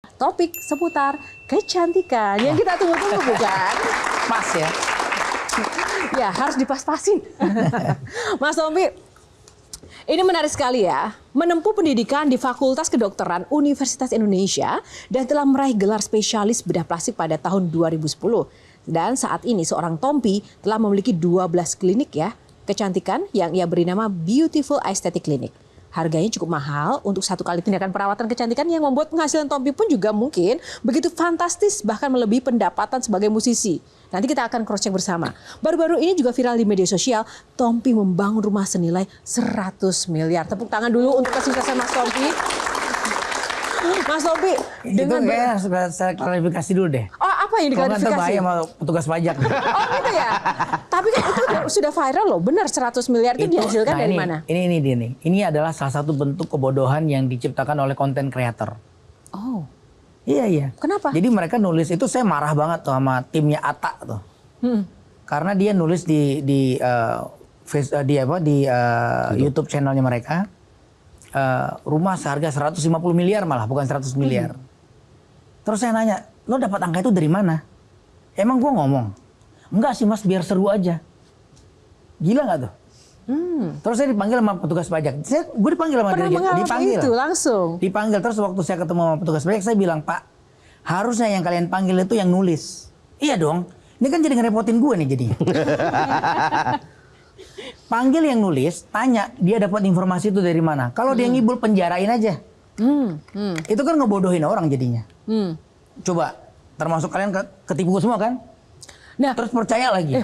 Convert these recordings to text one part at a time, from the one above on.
topik seputar kecantikan yang kita tunggu-tunggu bukan? Pas ya. Ya, harus dipas-pasin. Mas Tompi, ini menarik sekali ya. Menempuh pendidikan di Fakultas Kedokteran Universitas Indonesia dan telah meraih gelar spesialis bedah plastik pada tahun 2010. Dan saat ini seorang Tompi telah memiliki 12 klinik ya kecantikan yang ia beri nama Beautiful Aesthetic Clinic. Harganya cukup mahal untuk satu kali tindakan perawatan kecantikan yang membuat penghasilan Tompi pun juga mungkin begitu fantastis, bahkan melebihi pendapatan sebagai musisi. Nanti kita akan cross check bersama. Baru-baru ini juga viral di media sosial, Tompi membangun rumah senilai 100 miliar. Tepuk tangan dulu untuk kesuksesan Mas Tompi. Mas Tompi, dengan itu kayaknya saya klarifikasi dulu deh. Oh, apa yang diklarifikasi? Kalau bahaya sama petugas pajak. Oh gitu ya. Tapi kan itu sudah viral loh. Benar 100 miliar itu dihasilkan dari mana? Ini adalah salah satu bentuk kebodohan yang diciptakan oleh konten kreator. Oh. Iya. Kenapa? Jadi mereka nulis itu, saya marah banget tuh sama timnya Atta tuh. Karena dia nulis di YouTube channelnya mereka, rumah seharga 150 miliar malah, bukan 100 miliar. Terus saya nanya, lo dapat angka itu dari mana? Emang gua ngomong? Enggak sih mas, biar seru aja. Gila nggak tuh? Terus saya dipanggil sama petugas pajak. Gue dipanggil sama dia. Dipanggil itu langsung. Dipanggil, terus waktu saya ketemu sama petugas pajak, saya bilang, Pak, harusnya yang kalian panggil itu yang nulis. Iya dong, ini kan jadi ngerepotin gue nih jadinya. Panggil yang nulis, tanya dia dapat informasi itu dari mana. Kalau dia ngibul, penjarain aja. Itu kan ngebodohin orang jadinya. Coba, termasuk kalian ketipu semua kan? Nah, terus percaya lagi.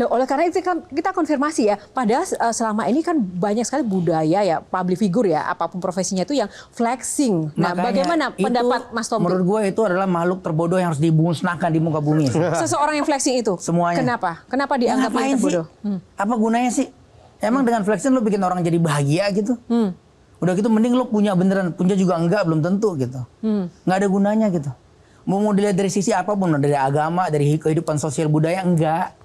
Oleh karena itu kan kita konfirmasi ya. Padahal selama ini kan banyak sekali budaya ya, public figure ya, apapun profesinya itu yang flexing. Nah, makanya bagaimana pendapat Mas Tompi? Menurut gue itu adalah makhluk terbodoh yang harus dimusnahkan di muka bumi. Seseorang yang flexing itu? Semuanya. Kenapa? Kenapa dianggap terbodoh? Apa gunanya sih? Emang dengan flexing lo bikin orang jadi bahagia gitu? Udah gitu mending lo punya beneran, punya juga enggak, belum tentu gitu. Nggak ada gunanya gitu. Mau dilihat dari sisi apapun, dari agama, dari kehidupan sosial budaya, enggak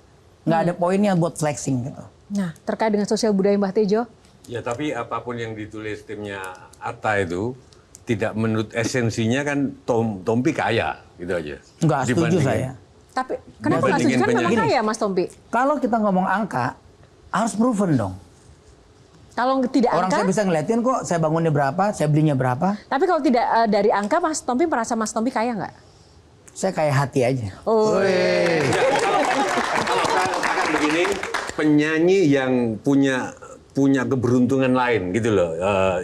ada poinnya buat flexing gitu. Nah, terkait dengan sosial budaya Mbah Tejo? Ya, tapi apapun yang ditulis timnya Atta itu tidak menurut esensinya kan Tompi kaya, gitu aja. Enggak setuju saya. Tapi kenapa nggak setuju? Kan memang kaya Mas Tompi. Kalau kita ngomong angka, harus proven dong. Kalau tidak orang angka, saya bisa ngeliatin kok, saya bangunnya berapa, saya belinya berapa. Tapi kalau tidak dari angka, Mas Tompi merasa Mas Tompi kaya nggak? Saya kayak hati aja. Kalau katakan begini, penyanyi yang punya keberuntungan lain gitu loh,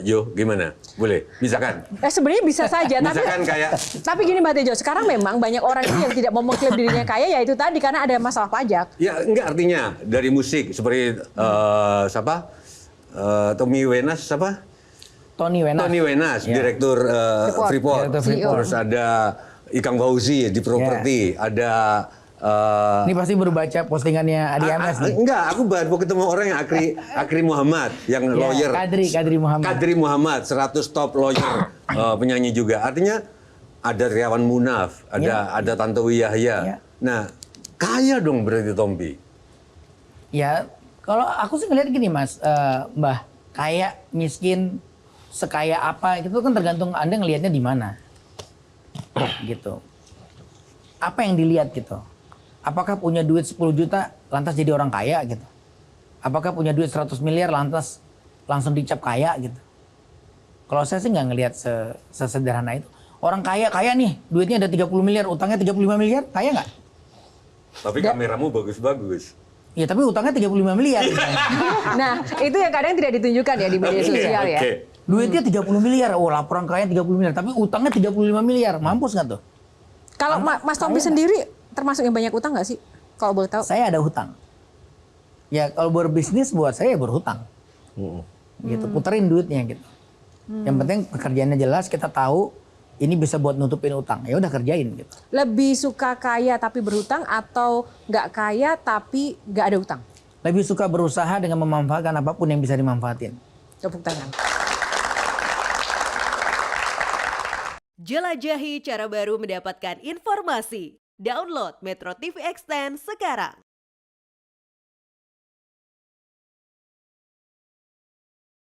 Jo, gimana? Boleh? Misalkan? Sebenarnya bisa saja. Misalkan kayak. Tapi gini Mbak Tejo, sekarang memang banyak orang yang tidak mau mengklaim dirinya kaya, ya itu tadi karena ada masalah pajak. Ya enggak, artinya dari musik seperti siapa? Tommy Wenas siapa? Tony Wenas, direktur Freeport. Freeport. Terus ada Ikang Fauzi di properti, ada ini pasti baru baca postingannya Adi MS nih. Enggak, aku baru ketemu orang yang Akri Muhammad, yang lawyer. Kadri Muhammad, 100 top lawyer, penyanyi juga. Artinya ada Riawan Munaf, ada Tantowi Yahya. Nah, kaya dong berarti Tompi. Ya, kalau aku sih ngeliat gini Mas, Mbah, kaya, miskin, sekaya apa, itu kan tergantung Anda ngelihatnya di mana. Gitu. Apa yang dilihat gitu? Apakah punya duit 10 juta lantas jadi orang kaya gitu? Apakah punya duit 100 miliar lantas langsung dicap kaya gitu? Kalau saya sih nggak ngelihat sesederhana itu. Orang kaya nih, duitnya ada 30 miliar, utangnya 35 miliar, kaya nggak? Tapi kameramu bagus-bagus. Ya tapi utangnya 35 miliar. Nah, itu yang kadang tidak ditunjukkan ya di media sosial ya. Duitnya 30 miliar, laporan kaya 30 miliar, tapi utangnya 35 miliar, mampus nggak tuh? Kalau Mas Tompi sendiri termasuk yang banyak utang nggak sih? Kalau boleh tahu? Saya ada hutang. Ya kalau berbisnis buat saya ya berhutang. Gitu, puterin duitnya gitu. Yang penting pekerjaannya jelas, kita tahu ini bisa buat nutupin utang. Ya udah kerjain gitu. Lebih suka kaya tapi berhutang atau nggak kaya tapi nggak ada hutang? Lebih suka berusaha dengan memanfaatkan apapun yang bisa dimanfaatin. Tepuk tangan. Jelajahi cara baru mendapatkan informasi. Download Metro TV Extend sekarang.